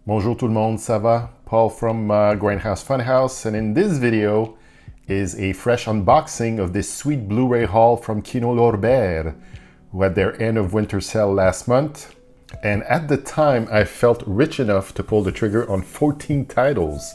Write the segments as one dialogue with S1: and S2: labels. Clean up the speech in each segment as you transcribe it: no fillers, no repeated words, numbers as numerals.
S1: Bonjour tout le monde, ça va? Paul from Grindhouse Funhouse, and in this video is a fresh unboxing of this sweet Blu-ray haul from Kino Lorber, who had their end of winter sale last month. And at the time, I felt rich enough to pull the trigger on 14 titles.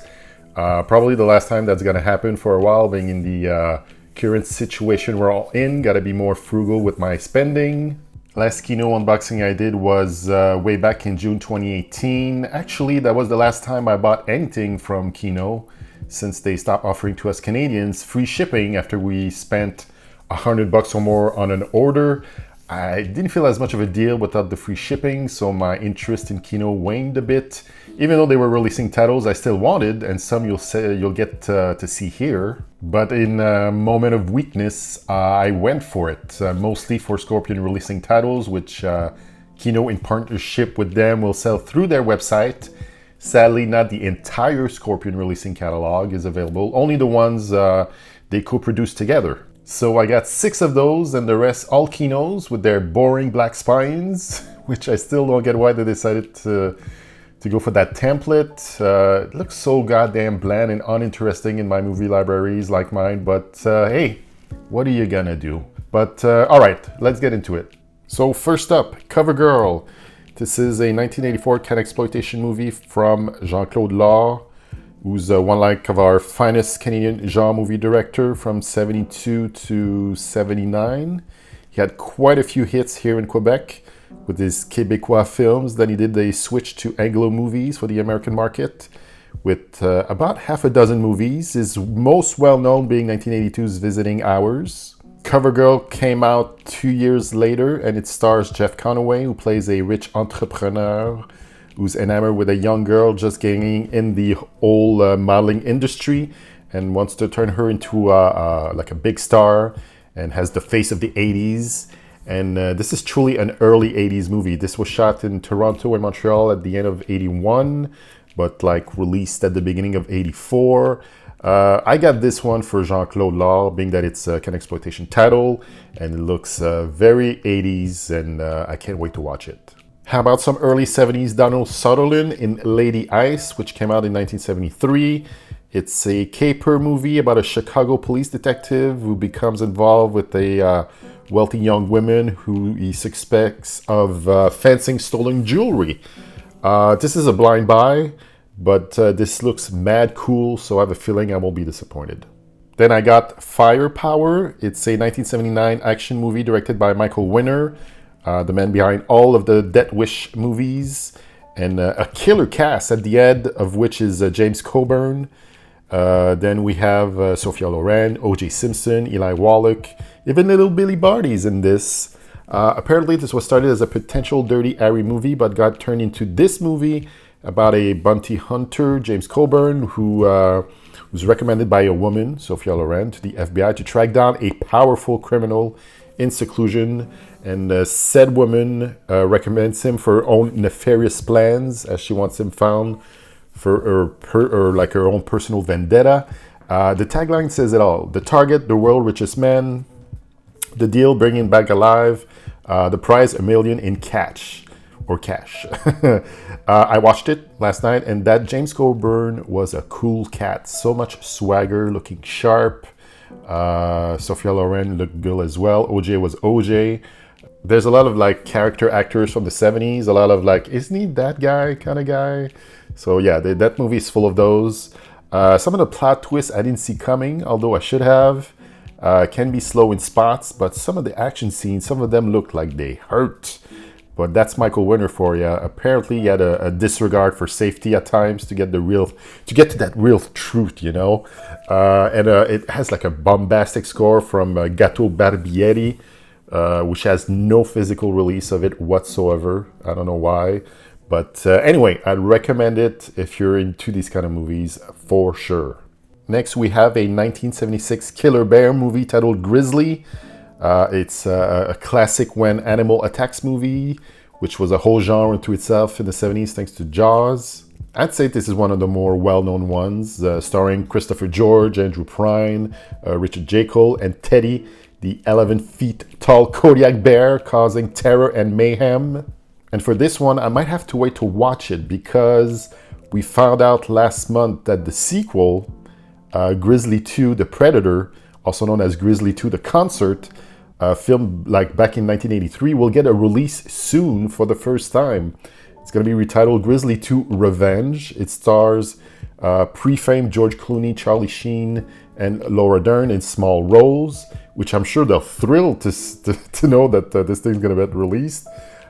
S1: Probably the last time that's gonna happen for a while, being in the current situation we're all in. Gotta be more frugal with my spending. Last Kino unboxing I did was way back in June 2018. Actually, that was the last time I bought anything from Kino, since they stopped offering to us Canadians free shipping after we spent $100 or more on an order. I didn't feel as much of a deal without the free shipping, so my interest in Kino waned a bit. Even though they were releasing titles I still wanted, and some you'll get to see here. But in a moment of weakness, I went for it, mostly for Scorpion releasing titles, which Kino in partnership with them will sell through their website. Sadly, not the entire Scorpion releasing catalog is available, only the ones they co-produced together. So I got 6 of those, and the rest all Kinos with their boring black spines, which I still don't get why they decided to go for that template. It looks so goddamn bland and uninteresting in my movie libraries like mine, but hey, what are you gonna do? But all right, let's get into it. So first up, CoverGirl. This is a 1984 cat exploitation movie from Jean-Claude Law, who's one of our finest Canadian genre movie director from 72 to 79. He had quite a few hits here in Quebec with his Québécois films. Then he did a switch to Anglo movies for the American market with about half a dozen movies, his most well-known being 1982's Visiting Hours. CoverGirl came out 2 years later, and it stars Jeff Conaway, who plays a rich entrepreneur who's enamored with a young girl just getting in the whole modeling industry and wants to turn her into like a big star, and has the face of the 80s. And this is truly an early 80s movie. This was shot in Toronto and Montreal at the end of 81, but like released at the beginning of 84. I got this one for Jean-Claude Law, being that it's a cat exploitation title, and it looks very 80s, and I can't wait to watch it. How about some early 70s Donald Sutherland in Lady Ice, which came out in 1973. It's a caper movie about a Chicago police detective who becomes involved with a wealthy young woman who he suspects of fencing stolen jewelry. This is a blind buy, but this looks mad cool, so I have a feeling I won't be disappointed. Then I got Firepower. It's a 1979 action movie directed by Michael Winner, the man behind all of the Death Wish movies, and a killer cast at the end of which is James Coburn. Then we have Sophia Loren, O.J. Simpson, Eli Wallach, even little Billy Barty's in this. Apparently this was started as a potential Dirty Harry movie, but got turned into this movie about a bounty hunter, James Coburn, who was recommended by a woman, Sophia Loren, to the FBI to track down a powerful criminal in seclusion. And said woman recommends him for her own nefarious plans, as she wants him found for her own personal vendetta. The tagline says it all. The target, the world's richest man. The deal, bring him back alive. The prize, $1 million in cash. I watched it last night, and that James Coburn was a cool cat. So much swagger, looking sharp. Sophia Loren looked good as well. OJ was OJ. There's a lot of like character actors from the 70s, a lot of like, isn't he that guy kind of guy? So yeah, that movie is full of those. Some of the plot twists I didn't see coming, although I should have. Can be slow in spots, but some of the action scenes, some of them look like they hurt. But that's Michael Winner for you. Apparently he had a disregard for safety at times to get to that real truth, you know. And it has like a bombastic score from Gato Barbieri, which has no physical release of it whatsoever. I don't know why. But anyway, I'd recommend it if you're into these kind of movies for sure. Next, we have a 1976 killer bear movie titled Grizzly. It's a classic when animal attacks movie, which was a whole genre to itself in the 70s thanks to Jaws. I'd say this is one of the more well-known ones, starring Christopher George, Andrew Prine, Richard Jekyll, and Teddy, the 11 feet tall Kodiak bear causing terror and mayhem. And for this one, I might have to wait to watch it because We found out last month that the sequel, Grizzly 2, The Predator, also known as Grizzly 2, The Concert, filmed like back in 1983, will get a release soon for the first time. It's going to be retitled Grizzly 2 Revenge. It stars pre-famed George Clooney, Charlie Sheen, and Laura Dern in small roles, which I'm sure they're thrilled to know that this thing's going to get released.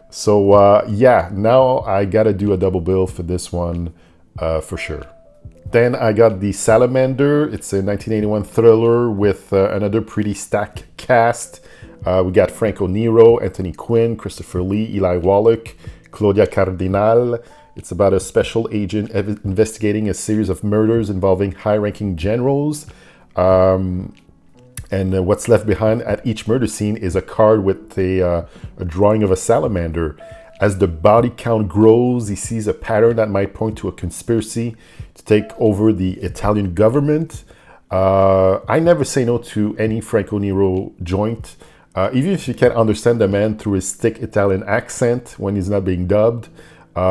S1: So yeah, now I got to do a double bill for this one for sure. Then I got the Salamander. It's a 1981 thriller with another pretty stacked cast. We got Franco Nero, Anthony Quinn, Christopher Lee, Eli Wallach, Claudia Cardinal. It's about a special agent investigating a series of murders involving high-ranking generals. And what's left behind at each murder scene is a card with a drawing of a salamander. As the body count grows, he sees a pattern that might point to a conspiracy to take over the Italian government. I never say no to any Franco Nero joint. Even if you can't understand the man through his thick Italian accent when he's not being dubbed,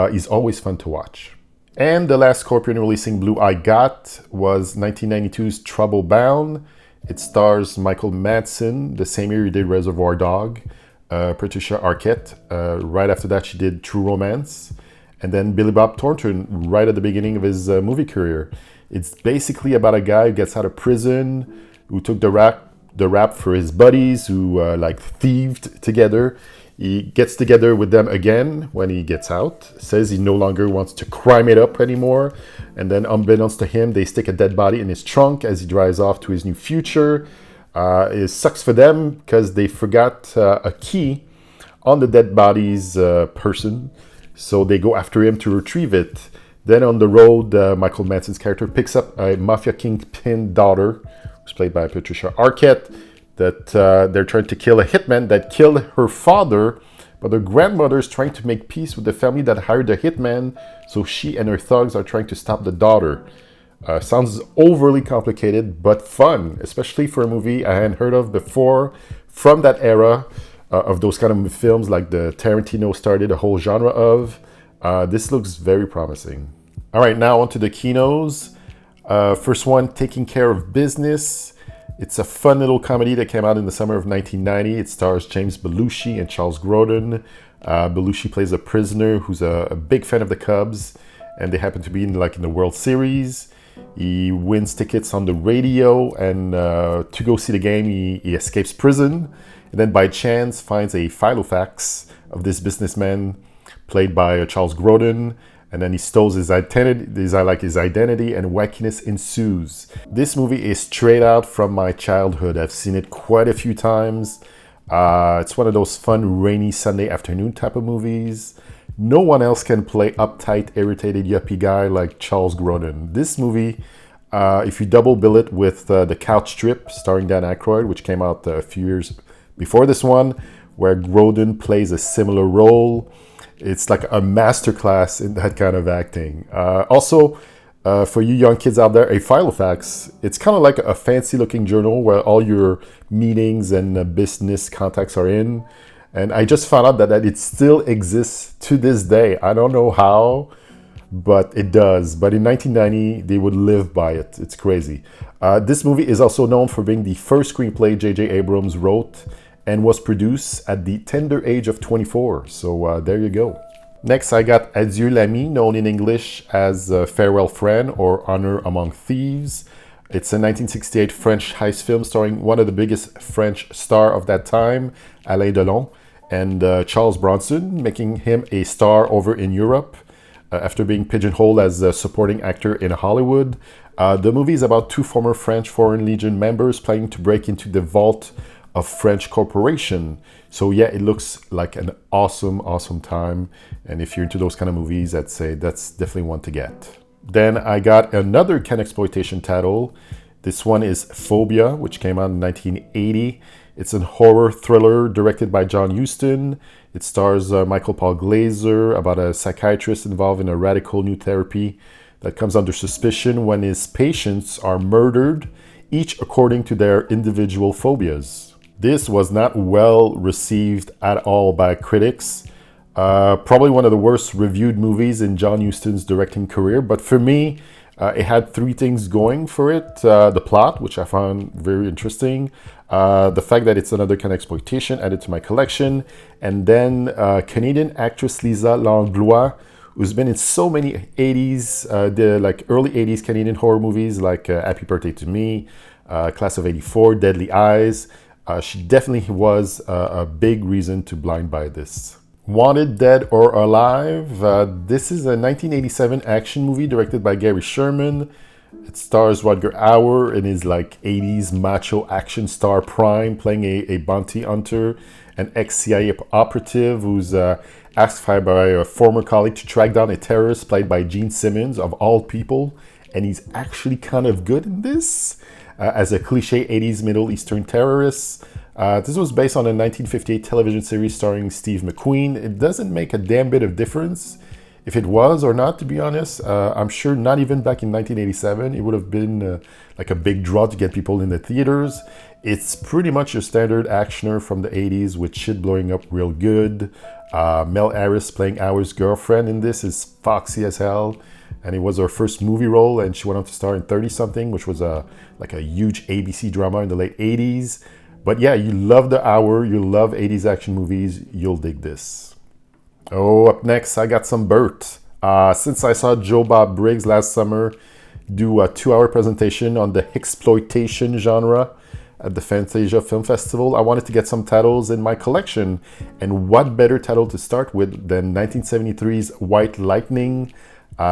S1: he's always fun to watch. And the last Scorpion releasing Blue I got was 1992's Trouble Bound. It stars Michael Madsen, the same year he did Reservoir Dog, Patricia Arquette. Right after that, she did True Romance. And then Billy Bob Thornton, right at the beginning of his movie career. It's basically about a guy who gets out of prison, who took the rap for his buddies, who like thieved together. He gets together with them again when he gets out, says he no longer wants to crime it up anymore, and then unbeknownst to him, they stick a dead body in his trunk as he drives off to his new future. It sucks for them because they forgot a key on the dead body's person, so they go after him to retrieve it. Then on the road, Michael Madsen's character picks up a mafia kingpin daughter, who's played by Patricia Arquette, that they're trying to kill a hitman that killed her father, but her grandmother is trying to make peace with the family that hired the hitman, so she and her thugs are trying to stop the daughter. Sounds overly complicated, but fun, especially for a movie I hadn't heard of before from that era of those kind of films like the Tarantino started a whole genre of. This looks very promising. All right, now on to the kinos. First one, Taking Care of Business. It's a fun little comedy that came out in the summer of 1990. It stars James Belushi and Charles Grodin. Belushi plays a prisoner who's a big fan of the Cubs, and they happen to be in the World Series. He wins tickets on the radio, and to go see the game, he escapes prison, and then by chance finds a filofax of this businessman played by Charles Grodin. And then he steals his identity, and wackiness ensues. This movie is straight out from my childhood. I've seen it quite a few times. It's one of those fun, rainy Sunday afternoon type of movies. No one else can play uptight, irritated yuppie guy like Charles Grodin. This movie, if you double bill it with The Couch Trip, starring Dan Aykroyd, which came out a few years before this one, where Grodin plays a similar role, it's like a masterclass in that kind of acting. Also, for you young kids out there, a filofax, it's kind of like a fancy looking journal where all your meetings and business contacts are in. And I just found out that it still exists to this day. I don't know how, but it does. But in 1990, they would live by it. It's crazy. This movie is also known for being the first screenplay J.J. Abrams wrote and was produced at the tender age of 24. So there you go. Next, I got Adieu l'ami, known in English as Farewell Friend or Honor Among Thieves. It's a 1968 French heist film starring one of the biggest French stars of that time, Alain Delon, and Charles Bronson, making him a star over in Europe after being pigeonholed as a supporting actor in Hollywood. The movie is about two former French Foreign Legion members planning to break into the vault of French corporation. So yeah, it looks like an awesome time. And if you're into those kind of movies, I'd say that's definitely one to get. Then I got another Ken exploitation title. This one is Phobia, which came out in 1980. It's a horror thriller directed by John Huston. It stars Michael Paul Glaser about a psychiatrist involved in a radical new therapy that comes under suspicion when his patients are murdered, each according to their individual phobias. This was not well received at all by critics. Probably one of the worst reviewed movies in John Huston's directing career, but for me, it had three things going for it. The plot, which I found very interesting, the fact that it's another kind of exploitation added to my collection, and then Canadian actress Lisa Langlois, who's been in so many 80s, the like early 80s Canadian horror movies like Happy Birthday to Me, Class of '84, Deadly Eyes. She definitely was a big reason to blind buy this. Wanted Dead or Alive. This is a 1987 action movie directed by Gary Sherman. It stars Rutger Hauer in his like 80s macho action star prime, playing a bounty hunter, an ex-CIA operative who's asked by a former colleague to track down a terrorist played by Gene Simmons, of all people. And he's actually kind of good in this as a cliche 80s Middle Eastern terrorist. This was based on a 1958 television series starring Steve McQueen. It doesn't make a damn bit of difference if it was or not, to be honest. I'm sure not even back in 1987, it would have been like a big draw to get people in the theaters. It's pretty much your standard actioner from the 80s with shit blowing up real good. Mel Harris playing Hauer's girlfriend in this is foxy as hell. And it was her first movie role, and she went on to star in 30-something, which was like a huge ABC drama in the late 80s. But yeah, you love the Hauer, you love 80s action movies, you'll dig this. Oh, up next, I got some Burt. Since I saw Joe Bob Briggs last summer do a 2-hour presentation on the exploitation genre at the Fantasia Film Festival, I wanted to get some titles in my collection. And what better title to start with than 1973's White Lightning,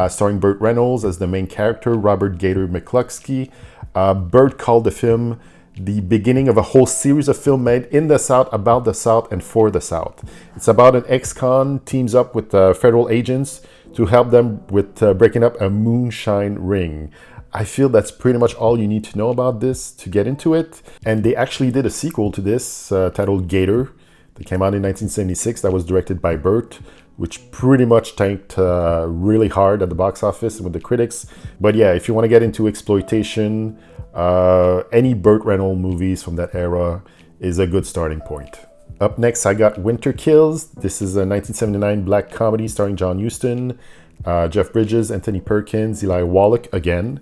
S1: starring Burt Reynolds as the main character, Robert Gator McCluskey. Burt called the film the beginning of a whole series of films made in the South, about the South, and for the South. It's about an ex-con teams up with federal agents to help them with breaking up a moonshine ring. I feel that's pretty much all you need to know about this to get into it. And they actually did a sequel to this titled Gator that came out in 1976 that was directed by Burt, which pretty much tanked really hard at the box office and with the critics. But yeah, if you want to get into exploitation, any Burt Reynolds movies from that era is a good starting point. Up next, I got Winter Kills. This is a 1979 black comedy starring John Huston, Jeff Bridges, Anthony Perkins, Eli Wallach again,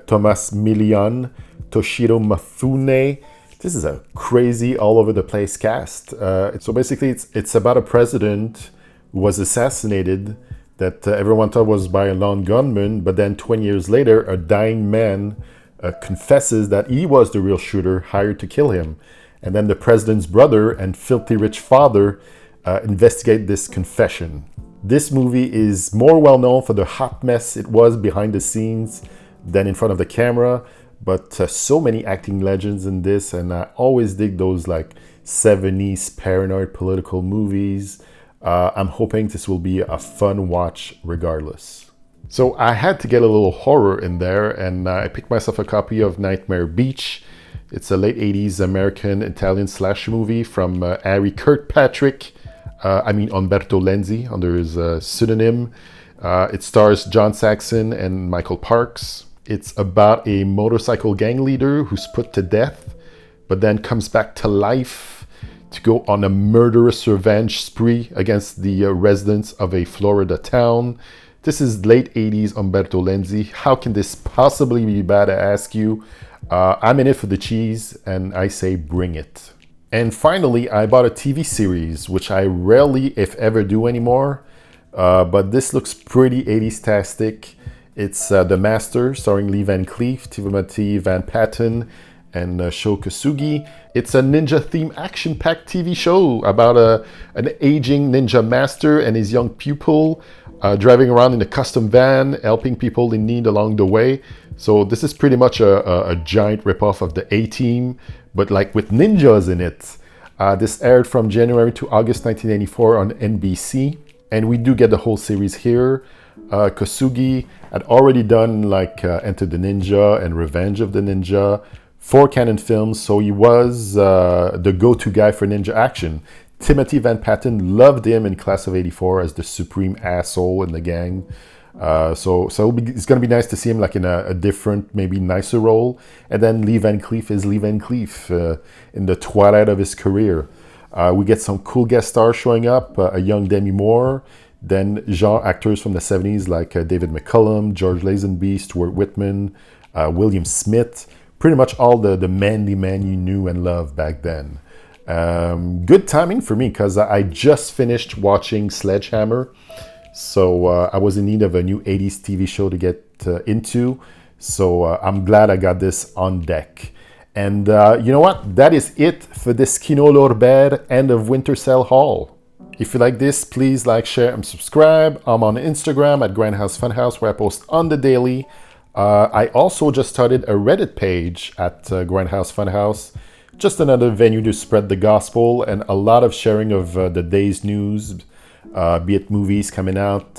S1: Thomas Million, Toshiro Mifune. This is a crazy all over the place cast. So basically it's about a president who was assassinated that everyone thought was by a lone gunman, but then 20 years later, a dying man confesses that he was the real shooter hired to kill him. And then the president's brother and filthy rich father investigate this confession. This movie is more well known for the hot mess it was behind the scenes than in front of the camera, but so many acting legends in this, and I always dig those like 70s paranoid political movies. I'm hoping this will be a fun watch regardless. So I had to get a little horror in there, and I picked myself a copy of Nightmare Beach. It's a late 80s American-Italian slasher movie from Harry Kirkpatrick, Umberto Lenzi under his pseudonym. It stars John Saxon and Michael Parks. It's about a motorcycle gang leader who's put to death, but then comes back to life to go on a murderous revenge spree against the residents of a Florida town. This is late 80s Umberto Lenzi. How can this possibly be bad, I ask you? I'm in it for the cheese, and I say bring it. And finally, I bought a TV series, which I rarely, if ever, do anymore. But this looks pretty 80s-tastic. It's The Master, starring Lee Van Cleef, Timothy Van Patten, and Sho Kosugi. It's a ninja-themed action-packed TV show about an aging ninja master and his young pupil driving around in a custom van, helping people in need along the way. So this is pretty much a giant ripoff of the A-Team, but like with ninjas in it. This aired from January to August 1984 on NBC, and we do get the whole series here. Kosugi had already done like Enter the Ninja and Revenge of the Ninja, 4 Canon films, so he was the go-to guy for ninja action. Timothy Van Patten loved him in Class of '84 as the supreme asshole in the gang. So it's going to be nice to see him like in a different, maybe nicer role. And then Lee Van Cleef is Lee Van Cleef in the twilight of his career. We get some cool guest stars showing up, a young Demi Moore, then genre actors from the 70s like David McCullum, George Lazenby, Stuart Whitman, William Smith, pretty much all the manly man you knew and loved back then. Good timing for me because I just finished watching Sledgehammer, so I was in need of a new 80s TV show to get into, so I'm glad I got this on deck. And you know what? That is it for this Kino Lorber End of Winter Sale haul. If you like this, please like, share, and subscribe. I'm on Instagram at Grindhouse Funhouse, where I post on the daily. I also just started a Reddit page at Grindhouse Funhouse. Just another venue to spread the gospel and a lot of sharing of the day's news, be it movies coming out,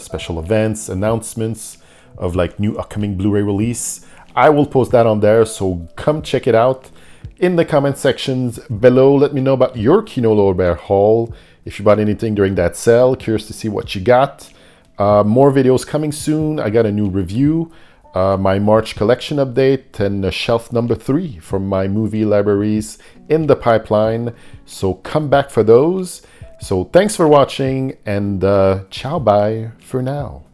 S1: special events, announcements of like new upcoming Blu-ray release. I will post that on there, so come check it out. In the comment sections below, let me know about your Kino Lorber haul. If you bought anything during that sale, curious to see what you got. More videos coming soon. I got a new review, my March collection update, and shelf number 3 from my movie libraries in the pipeline. So come back for those. So thanks for watching, and ciao bye for now.